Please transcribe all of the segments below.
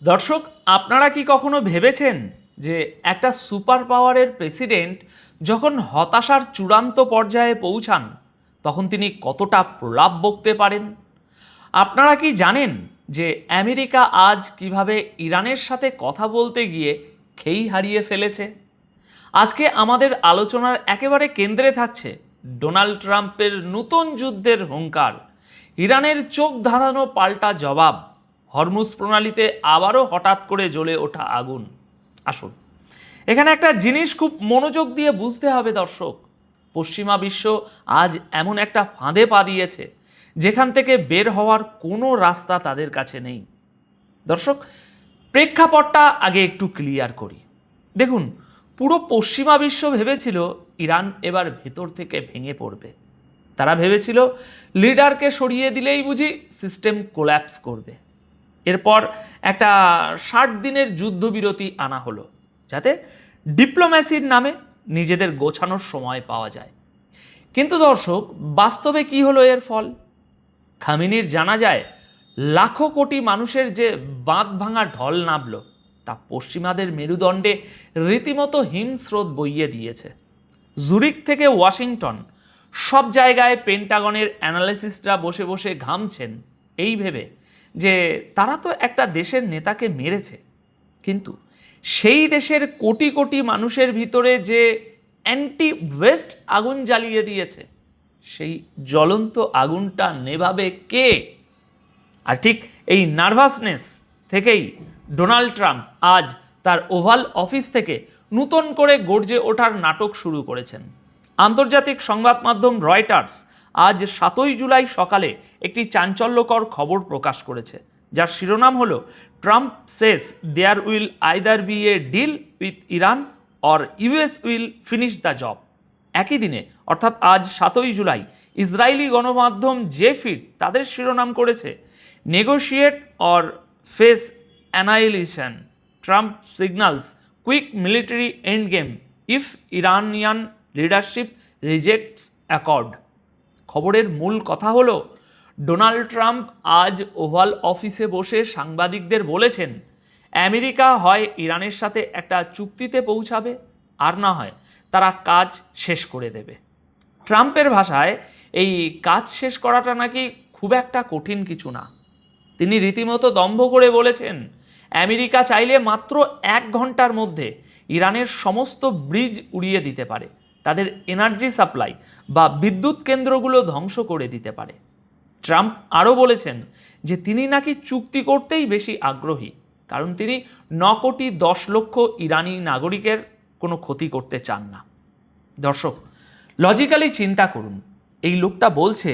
দর্শক, আপনারা কি কখনো ভেবেছেন যে একটা সুপার পাওয়ারের প্রেসিডেন্ট যখন হতাশার চূড়ান্ত পর্যায়ে পৌঁছান তখন তিনি কতটা প্রলাপ বকতে পারেন? আপনারা কি জানেন যে আমেরিকা আজ কিভাবে ইরানের সাথে কথা বলতে গিয়ে খেই হারিয়ে ফেলেছে? আজকে আমাদের আলোচনার একেবারে কেন্দ্রে থাকছে ডোনাল্ড ট্রাম্পের নতুন যুদ্ধের হুঙ্কার, ইরানের চোখ ধাঁধানো পাল্টা জবাব, হরমুজ প্রণালীতে আবারও হঠাৎ করে জ্বলে ওঠা আগুন। আসুন, এখানে একটা জিনিস খুব মনোযোগ দিয়ে বুঝতে হবে দর্শক। পশ্চিমা বিশ্ব আজ এমন একটা ফাঁদে পা দিয়েছে যেখান থেকে বের হওয়ার কোনো রাস্তা তাদের কাছে নেই। দর্শক, প্রেক্ষাপটটা আগে একটু ক্লিয়ার করি। দেখুন, পুরো পশ্চিমা বিশ্ব ভেবেছিল ইরান এবার ভেতর থেকে ভেঙে পড়বে। তারা ভেবেছিল লিডারকে সরিয়ে দিলেই বুঝি সিস্টেম কোল্যাপস করবে। এরপর একটা 60 দিনের যুদ্ধবিরতি আনা হলো যাতে ডিপ্লোম্যাসির নামে নিজেদের গোছানোর সময় পাওয়া যায়। কিন্তু দর্শক, বাস্তবে কি হলো এর ফল? খামেনির জানা যায় লাখো কোটি মানুষের যে বাঁধ ভাঙা ঢল নামল তা পশ্চিমাদের মেরুদণ্ডে রীতিমতো হিমস্রোত বইয়ে দিয়েছে। জুরিক থেকে ওয়াশিংটন সব জায়গায় পেন্টাগনের অ্যানালিস্টরা বসে বসে ঘামছেন এই ভেবে যে তারা তো একটা দেশের নেতাকে মেরেছে, কিন্তু সেই দেশের কোটি কোটি মানুষের ভিতরে যে অ্যান্টি ওয়েস্ট আগুন জ্বালিয়ে দিয়েছে, সেই জ্বলন্ত আগুনটা নেভাবে কে? আর ঠিক এই নার্ভাসনেস থেকেই ডোনাল্ড ট্রাম্প আজ তার ওভাল অফিস থেকে নতুন করে গর্জে ওঠার নাটক শুরু করেছেন। আন্তর্জাতিক সংবাদ মাধ্যম রয়টার্স আজ 7ই জুলাই সকালে একটি চাঞ্চল্যকর খবর প্রকাশ করেছে, যার শিরোনাম হলো Trump says there will either be a deal with Iran or US will finish the job. একই দিনে অর্থাৎ আজ 7ই জুলাই ইসরায়েলি গণমাধ্যম জেফিড তাদের শিরোনাম করেছে negotiate or face annihilation, Trump signals quick military end game if Iranian leadership rejects accord. খবরের মূল কথা হলো ডোনাল্ড ট্রাম্প আজ ওভাল অফিসে বসে সাংবাদিকদের বলেছেন আমেরিকা হয় ইরানের সাথে একটা চুক্তিতে পৌঁছাবে, আর না হয় তারা কাজ শেষ করে দেবে। ট্রাম্পের ভাষায় এই কাজ শেষ করাটা নাকি খুব একটা কঠিন কিছু না। তিনি রীতিমতো দম্ভ করে বলেছেন আমেরিকা চাইলে মাত্র 1 ঘন্টার মধ্যে ইরানের সমস্ত ব্রিজ উড়িয়ে দিতে পারে, তাদের এনার্জি সাপ্লাই বা বিদ্যুৎ কেন্দ্রগুলো ধ্বংস করে দিতে পারে। ট্রাম্প আরও বলেছেন যে তিনি নাকি চুক্তি করতেই বেশি আগ্রহী, কারণ তিনি 9 কোটি 10 লক্ষ ইরানি নাগরিকের কোনো ক্ষতি করতে চান না। দর্শক, লজিক্যালি চিন্তা করুন, এই লোকটা বলছে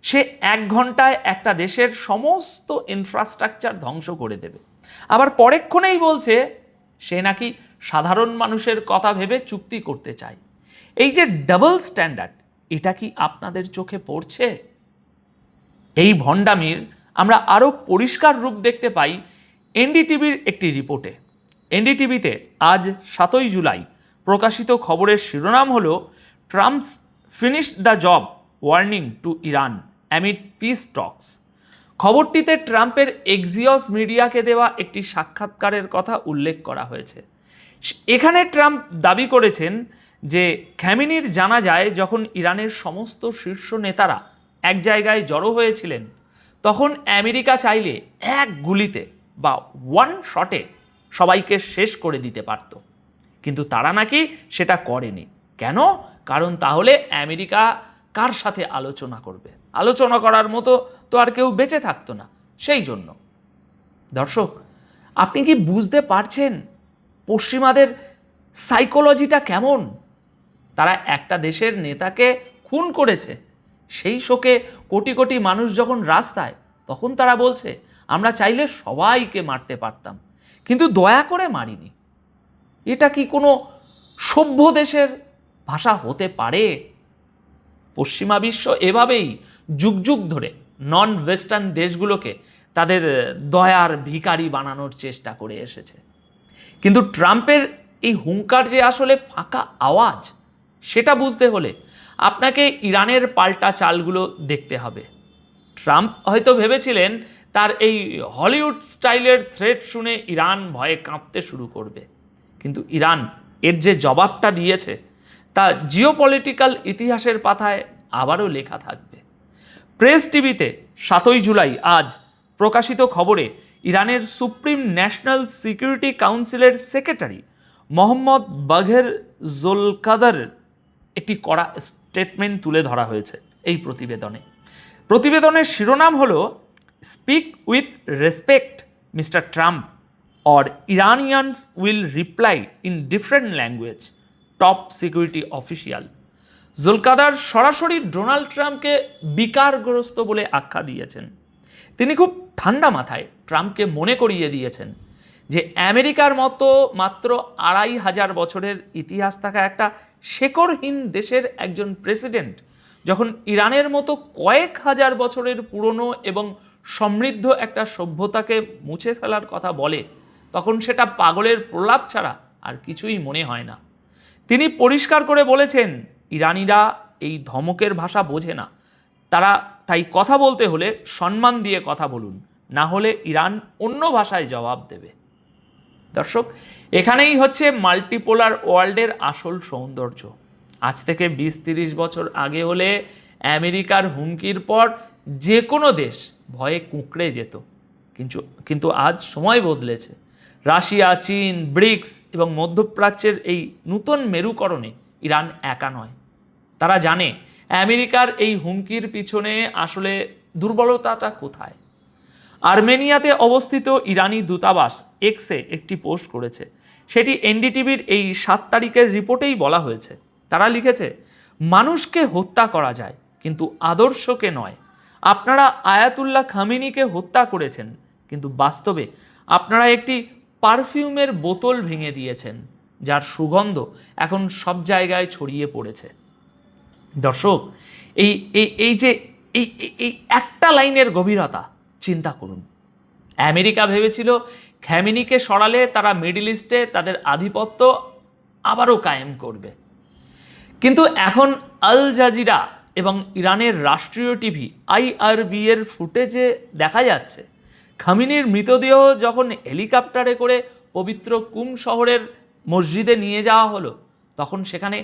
সে 1 ঘন্টায় একটা দেশের সমস্ত ইনফ্রাস্ট্রাকচার ধ্বংস করে দেবে, আবার পরেক্ষণেই বলছে সে নাকি সাধারণ মানুষের কথা ভেবে চুক্তি করতে চায়। এই যে ডাবল স্ট্যান্ডার্ড, এটা কি আপনাদের চোখে পড়ছে? এই ভণ্ডামির আমরা আরও পরিষ্কার রূপ দেখতে পাই এনডিটিভির একটি রিপোর্টে। এনডিটিভিতে আজ 7ই জুলাই প্রকাশিত খবরের শিরোনাম হলো Trump's finish the job warning to Iran amid peace talks. খবরটিতে ট্রাম্পের এক্সিওস মিডিয়াকে দেওয়া একটি সাক্ষাৎকারের কথা উল্লেখ করা হয়েছে। এখানে ট্রাম্প দাবি করেছেন যে খামেনির জানা যায় যখন ইরানের সমস্ত শীর্ষ নেতারা এক জায়গায় জড়ো হয়েছিলেন তখন আমেরিকা চাইলে এক গুলিতে বা ওয়ান শটে সবাইকে শেষ করে দিতে পারত, কিন্তু তারা নাকি সেটা করেনি। কেন? কারণ তাহলে আমেরিকা কার সাথে আলোচনা করবে? আলোচনা করার মতো তো আর কেউ বেঁচে থাকতো না, সেই জন্য। দর্শক, আপনি কি বুঝতে পারছেন পশ্চিমাদের সাইকোলজিটা কেমন? তারা একটা দেশের নেতাকে খুন করেছে, সেই শোকে কোটি কোটি মানুষ যখন রাস্তায়, তখন তারা বলছে আমরা চাইলে সবাইকে মারতে পারতাম, কিন্তু দয়া করে মারিনি। এটা কি কোনো সভ্য দেশের ভাষা হতে পারে? পশ্চিমা বিশ্ব এভাবেই যুগ যুগ ধরে নন ওয়েস্টার্ন দেশগুলোকে তাদের দয়ার ভিখারি বানানোর চেষ্টা করে এসেছে। কিন্তু ট্রাম্পের এই হুঙ্কার যে আসলে ফাঁকা আওয়াজ, সেটা বুঝতে হলে আপনাকে ইরানের পাল্টা চালগুলো দেখতে হবে। ট্রাম্প হয়তো ভেবেছিলেন তার এই হলিউড স্টাইলের থ্রেট শুনে ইরান ভয়ে কাঁপতে শুরু করবে। কিন্তু ইরান এর যে জবাবটা দিয়েছে তা জিওপলিটিক্যাল ইতিহাসের পাতায় আবারও লেখা থাকবে। প্রেস টিভিতে 7ই জুলাই আজ প্রকাশিত খবরে ইরানের সুপ্রিম ন্যাশনাল সিকিউরিটি কাউন্সিলের সেক্রেটারি মোহাম্মদ বাঘের জোলকাদার একটি কড়া স্টেটমেন্ট তুলে ধরা হয়েছে এই প্রতিবেদনের শিরোনাম হলো speak with respect mister Trump or Iranians will reply in different language, top security official. Zolghadr সরাসরি ডোনাল্ড ট্রাম্পকে বিকারগ্রস্ত বলে আখ্যা দিয়েছেন। তিনি খুব ঠান্ডা মাথায় ট্রাম্পকে মনে করিয়ে দিয়েছেন যে আমেরিকার মতো মাত্র 2500 বছরের ইতিহাস থাকা একটা শেকড়হীন দেশের একজন প্রেসিডেন্ট যখন ইরানের মতো কয়েক হাজার বছরের পুরনো এবং সমৃদ্ধ একটা সভ্যতাকে মুছে ফেলার কথা বলে তখন সেটা পাগলের প্রলাপ ছাড়া আর কিছুই মনে হয় না। তিনি পরিষ্কার করে বলেছেন ইরানিরা এই ধমকের ভাষা বোঝে না, তারা তাই কথা বলতে হলে সম্মান দিয়ে কথা বলুন, না হলে ইরান অন্য ভাষায় জবাব দেবে। দর্শক, এখানেই হচ্ছে মাল্টিপোলার ওয়ার্ল্ডের আসল সৌন্দর্য। আজ থেকে 20-30 বছর আগে হলে আমেরিকার হুমকির পর যে কোনো দেশ ভয়ে কুঁকড়ে যেত, কিন্তু আজ সময় বদলেছে। রাশিয়া, চীন, ব্রিক্স এবং মধ্যপ্রাচ্যের এই নূতন মেরুকরণে ইরান একা নয়। তারা জানে আমেরিকার এই হুমকির পিছনে আসলে দুর্বলতাটা কোথায়। আর্মেনিয়াতে অবস্থিত ইরানি দূতাবাস এক্সে একটি পোস্ট করেছে, সেটি এনডিটিভির এই 7 তারিখের রিপোর্টেই বলা হয়েছে। তারা লিখেছে, মানুষকে হত্যা করা যায় কিন্তু আদর্শকে নয়। আপনারা আয়াতুল্লাহ খামেনিকে হত্যা করেছেন, কিন্তু বাস্তবে আপনারা একটি পারফিউমের বোতল ভেঙে দিয়েছেন যার সুগন্ধ এখন সব জায়গায় ছড়িয়ে পড়েছে। দর্শক, এই একটা লাইনের গভীরতা চিন্তা করুন। আমেরিকা ভেবেছিল খামেনিকে সরালে তারা মিডল ইস্টে তাদের আধিপত্য আবারও কায়েম করবে, কিন্তু এখন আল জাজিরা এবং ইরানের রাষ্ট্রীয় টিভি IRB এর ফুটেজে দেখা যাচ্ছে খামেনির মৃতদেহ যখন হেলিকপ্টারে করে পবিত্র কুম শহরের মসজিদে নিয়ে যাওয়া হলো তখন সেখানে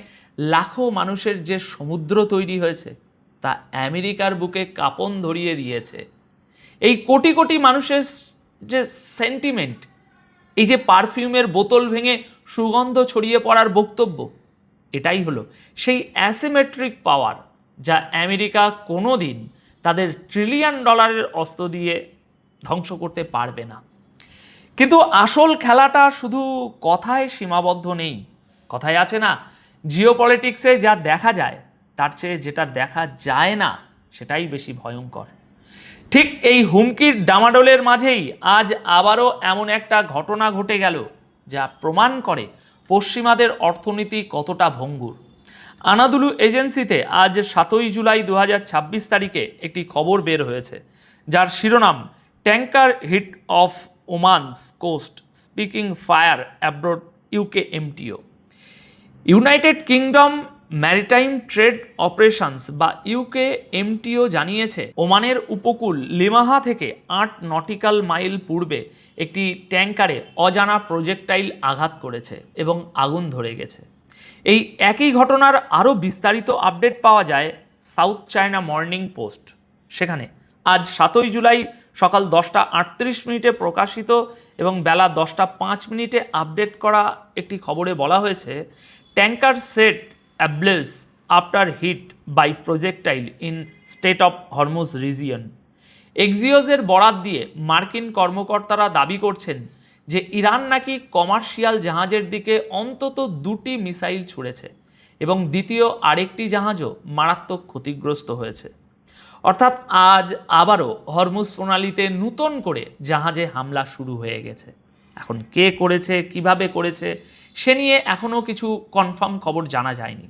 লাখো মানুষের যে সমুদ্র তৈরি হয়েছে তা আমেরিকার বুকে কাঁপন ধরিয়ে দিয়েছে। এই কোটি কোটি মানুষের যে সেন্টিমেন্ট, এই যে পারফিউমের বোতল ভেঙে সুগন্ধ ছড়িয়ে পড়ার বক্তব্য, এটাই হলো সেই অ্যাসিমেট্রিক পাওয়ার যা আমেরিকা কোনো দিন তাদের $1 ট্রিলিয়ন অস্ত্র দিয়ে ধ্বংস করতে পারবে না। কিন্তু আসল খেলাটা শুধু কথায় সীমাবদ্ধ নেই। কথায় আছে না, জিওপলিটিক্সে যা দেখা যায় তার চেয়ে যেটা দেখা যায় না সেটাই বেশি ভয়ঙ্কর। ঠিক এই হুমকির ডামাডোলের মাঝেই আজ আবারও এমন একটা ঘটনা ঘটে গেল যা প্রমাণ করে পশ্চিমাদের অর্থনীতি কতটা ভঙ্গুর। আনাদুলু এজেন্সিতে আজ 7ই জুলাই 2026 তারিখে একটি খবর বের হয়েছে যার শিরোনাম tanker hit off Oman's coast sparking fire aboard UK MTO। United Kingdom maritime trade operations বা ইউকে MTO জানিয়েছে ওমানের উপকূল লিমাহা থেকে 8 নটিক্যাল মাইল পূর্বে একটি ট্যাঙ্কারে অজানা প্রজেক্টাইল আঘাত করেছে এবং আগুন ধরে গেছে। এই একই ঘটনার আরও বিস্তারিত আপডেট পাওয়া যায় সাউথ চায়না মর্নিং পোস্ট। সেখানে আজ 7ই জুলাই সকাল 10:38 প্রকাশিত এবং বেলা 10:05 আপডেট করা একটি খবরে বলা হয়েছে tanker set ablaze after hit by projectile in strait of Hormuz region. এক্সিওসের বরাত দিয়ে মার্কিন কর্মকর্তারা দাবি করছেন যে ইরান নাকি কমার্শিয়াল জাহাজের দিকে অন্তত 2টি মিসাইল ছুড়েছে এবং দ্বিতীয় আরেকটি জাহাজও মারাত্মক ক্ষতিগ্রস্ত হয়েছে। অর্থাৎ আজ আবারও হরমুজ প্রণালীতে নতুন করে জাহাজে হামলা শুরু হয়ে গেছে। এখন কে করেছে, কিভাবে করেছে সে নিয়ে এখনও কিছু কনফার্ম খবর জানা যায়নি,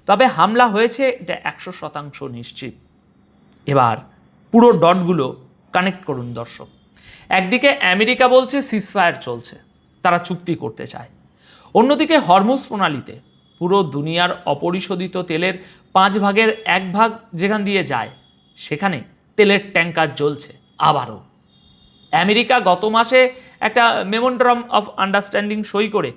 তবে হামলা হয়েছে এটা 100% নিশ্চিত। এবার পুরো ডটগুলো কানেক্ট করুন দর্শক। একদিকে আমেরিকা বলছে সিজফায়ার চলছে, তারা চুক্তি করতে চায়। অন্যদিকে হরমুজ প্রণালীতে পুরো দুনিয়ার অপরিশোধিত তেলের 5 ভাগের 1 ভাগ যেখান দিয়ে যায় সেখানে তেলের ট্যাঙ্কার জ্বলছে আবারও। আমেরিকা গত মাসে একটা মেমোরেন্ডাম অফ আন্ডারস্ট্যান্ডিং সই করে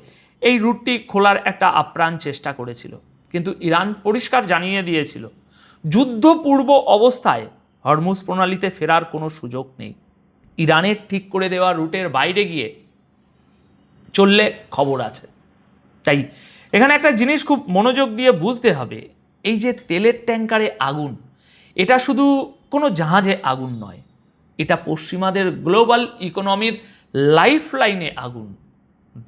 এই রুটটি খোলার একটা আপ্রাণ চেষ্টা করেছিল, কিন্তু ইরান পরিষ্কার জানিয়ে দিয়েছিল যুদ্ধপূর্ব অবস্থায় হরমুজ প্রণালীতে ফেরার কোনো সুযোগ নেই। ইরানের ঠিক করে দেওয়া রুটের বাইরে গিয়ে চললে খবর আছে। তাই এখানে একটা জিনিস খুব মনোযোগ দিয়ে বুঝতে হবে, এই যে তেলের ট্যাঙ্কারে আগুন, এটা শুধু কোনো জাহাজে আগুন নয়, এটা পশ্চিমাদের গ্লোবাল ইকোনমির লাইফ লাইনে আগুন।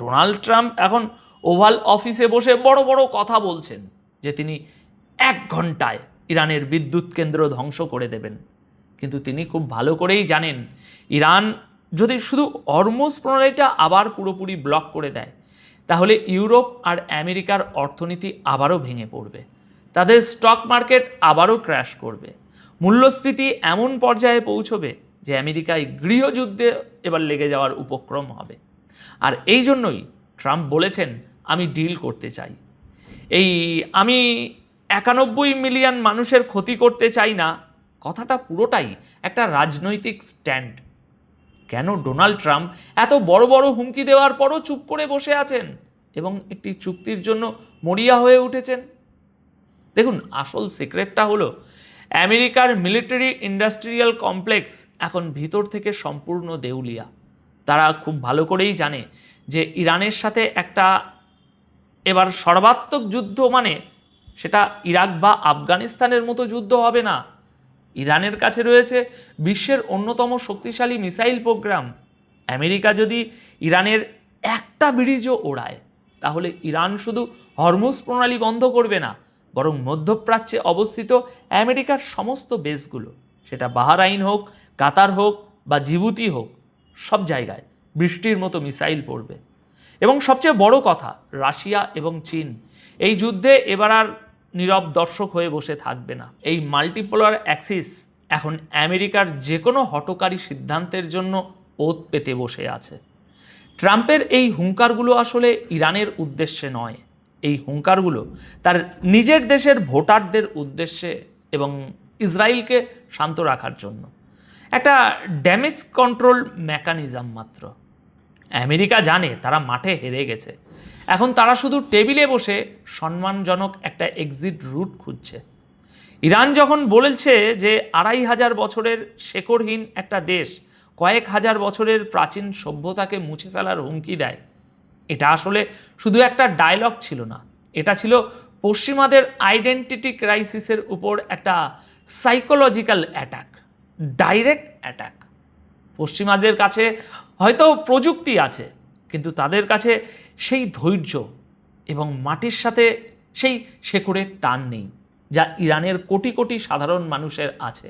ডোনাল্ড ট্রাম্প এখন ওভাল অফিসে বসে বড় বড় কথা বলছেন যে তিনি 1 ঘন্টায় ইরানের বিদ্যুৎ কেন্দ্র ধ্বংস করে দেবেন, কিন্তু তিনি খুব ভালো করেই জানেন ইরান যদি শুধু হরমুজ প্রণালীটা আবার পুরোপুরি ব্লক করে দেয়, তাহলে ইউরোপ আর আমেরিকার অর্থনীতি আবারও ভেঙে পড়বে, তাদের স্টক মার্কেট আবারও ক্র্যাশ করবে, মূল্যস্ফীতি এমন পর্যায়ে পৌঁছবে যে আমেরিকায় গৃহযুদ্ধে এবার লেগে যাওয়ার উপক্রম হবে। আর এই জন্যই ট্রাম্প বলেছেন আমি ডিল করতে চাই, আমি 91 মিলিয়ন মানুষের ক্ষতি করতে চাই না, কথাটা পুরোটাই একটা রাজনৈতিক স্ট্যান্ড। কেন ডোনাল্ড ট্রাম্প এত বড় বড় হুমকি দেওয়ার পরও চুপ করে বসে আছেন এবং একটি চুক্তির জন্য মরিয়া হয়ে উঠেছেন? দেখুন, আসল সিক্রেটটা হলো আমেরিকার মিলিটারি ইন্ডাস্ট্রিয়াল কমপ্লেক্স এখন ভিতর থেকে সম্পূর্ণ দেউলিয়া। তারা খুব ভালো করেই জানে যে ইরানের সাথে একটা এবার সর্বাত্মক যুদ্ধ মানে সেটা ইরাক বা আফগানিস্তানের মতো যুদ্ধ হবে না। ইরানের কাছে রয়েছে বিশ্বের অন্যতম শক্তিশালী মিসাইল প্রোগ্রাম। আমেরিকা যদি ইরানের একটা ব্রিজও ওড়ায়, তাহলে ইরান শুধু হরমুজ প্রণালী বন্ধ করবে না, বরং মধ্যপ্রাচ্যে অবস্থিত আমেরিকার সমস্ত বেসগুলো, সেটা বাহরাইন হোক, কাতার হোক বা জিবুতি হোক, সব জায়গায় বৃষ্টির মতো মিসাইল পড়বে। এবং সবচেয়ে বড় কথা, রাশিয়া এবং চীন এই যুদ্ধে এবার আর নীরব দর্শক হয়ে বসে থাকবে না। এই মাল্টিপোলার অ্যাক্সিস এখন আমেরিকার যে কোনো হঠকারী সিদ্ধান্তের জন্য ওত পেতে বসে আছে। ট্রাম্পের এই হুঙ্কারগুলো আসলে ইরানের উদ্দেশ্যে নয়, এই হুঙ্কারগুলো তার নিজের দেশের ভোটারদের উদ্দেশ্যে এবং ইসরায়েলকে শান্ত রাখার জন্য একটা ড্যামেজ কন্ট্রোল মেকানিজম মাত্র। আমেরিকা জানে তারা মাঠে হেরে গেছে, এখন তারা শুধু টেবিলে বসে সম্মানজনক একটা এক্সিট রুট খুঁজছে। ইরান যখন বলেছে যে 2500 বছরের শেকড়হীন একটা দেশ কয়েক হাজার বছরের প্রাচীন সভ্যতাকে মুছে ফেলার হুমকি দেয়, এটা আসলে শুধু একটা ডায়লগ ছিল না, এটা ছিল পশ্চিমাদের আইডেন্টিটি ক্রাইসিসের উপর একটা সাইকোলজিক্যাল অ্যাটাক, ডাইরেক্ট অ্যাটাক। পশ্চিমাদের কাছে হয়তো প্রযুক্তি আছে, কিন্তু তাদের কাছে সেই ধৈর্য এবং মাটির সাথে সেই শেকড়ের টান নেই, যা ইরানের কোটি কোটি সাধারণ মানুষের আছে।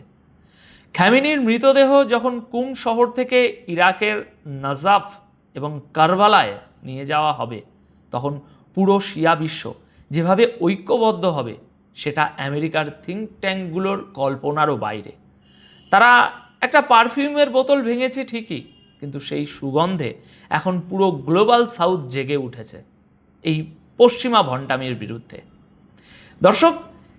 খামেনির মৃতদেহ যখন কুম শহর থেকে ইরাকের নাজাফ এবং কারবালায় নিয়ে যাওয়া হবে, তখন পুরো শিয়া বিশ্ব যেভাবে ঐক্যবদ্ধ হবে, সেটা আমেরিকার থিঙ্ক ট্যাঙ্কগুলোর কল্পনারও বাইরে। তারা একটা পারফিউমের বোতল ভেঙেছে ঠিকই, কিন্তু সেই সুগন্ধে এখন পুরো গ্লোবাল সাউথ জেগে উঠেছে এই পশ্চিমা ভণ্ডামির বিরুদ্ধে। দর্শক,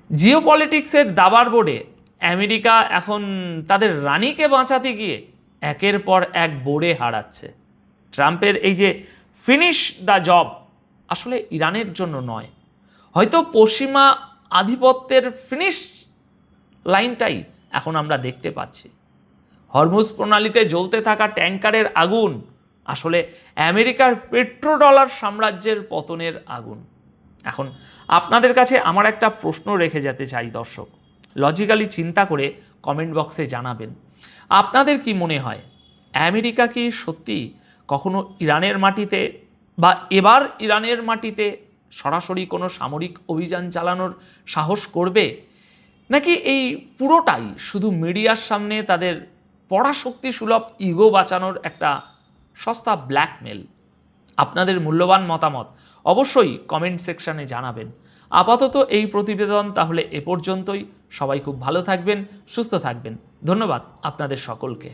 জিওপলিটিক্সের দাবার বোর্ডে আমেরিকা এখন তাদের রানীকে বাঁচাতে গিয়ে একের পর এক বোর্ডে হারাচ্ছে। ট্রাম্পের এই যে ফিনিশ দ্য জব আসলে ইরানের জন্য নয়, হয়তো পশ্চিমা আধিপত্যের ফিনিশ লাইনটাই এখন আমরা দেখতে পাচ্ছি। হরমুজ প্রণালীতে জ্বলতে থাকা ট্যাঙ্কারের আগুন আসলে আমেরিকার পেট্রোডলার সাম্রাজ্যের পতনের আগুন। এখন আপনাদের কাছে আমার একটা প্রশ্ন রেখে যেতে চাই দর্শক, লজিক্যালি চিন্তা করে কমেন্ট বক্সে জানাবেন আপনাদের কি মনে হয়, আমেরিকা কি সত্যি কখনো ইরানের মাটিতে বা এবার ইরানের মাটিতে সরাসরি কোনো সামরিক অভিযান চালানোর সাহস করবে, নাকি এই পুরোটাই শুধু মিডিয়ার সামনে তাদের পরাশক্তি সুলভ ইগো বাঁচানোর একটা সস্তা ব্ল্যাকমেল? আপনাদের মূল্যবান মতামত অবশ্যই কমেন্ট সেকশানে জানাবেন। আপাতত এই প্রতিবেদন তাহলে এ পর্যন্তই। সবাই খুব ভালো থাকবেন, সুস্থ থাকবেন। ধন্যবাদ আপনাদের সকলকে।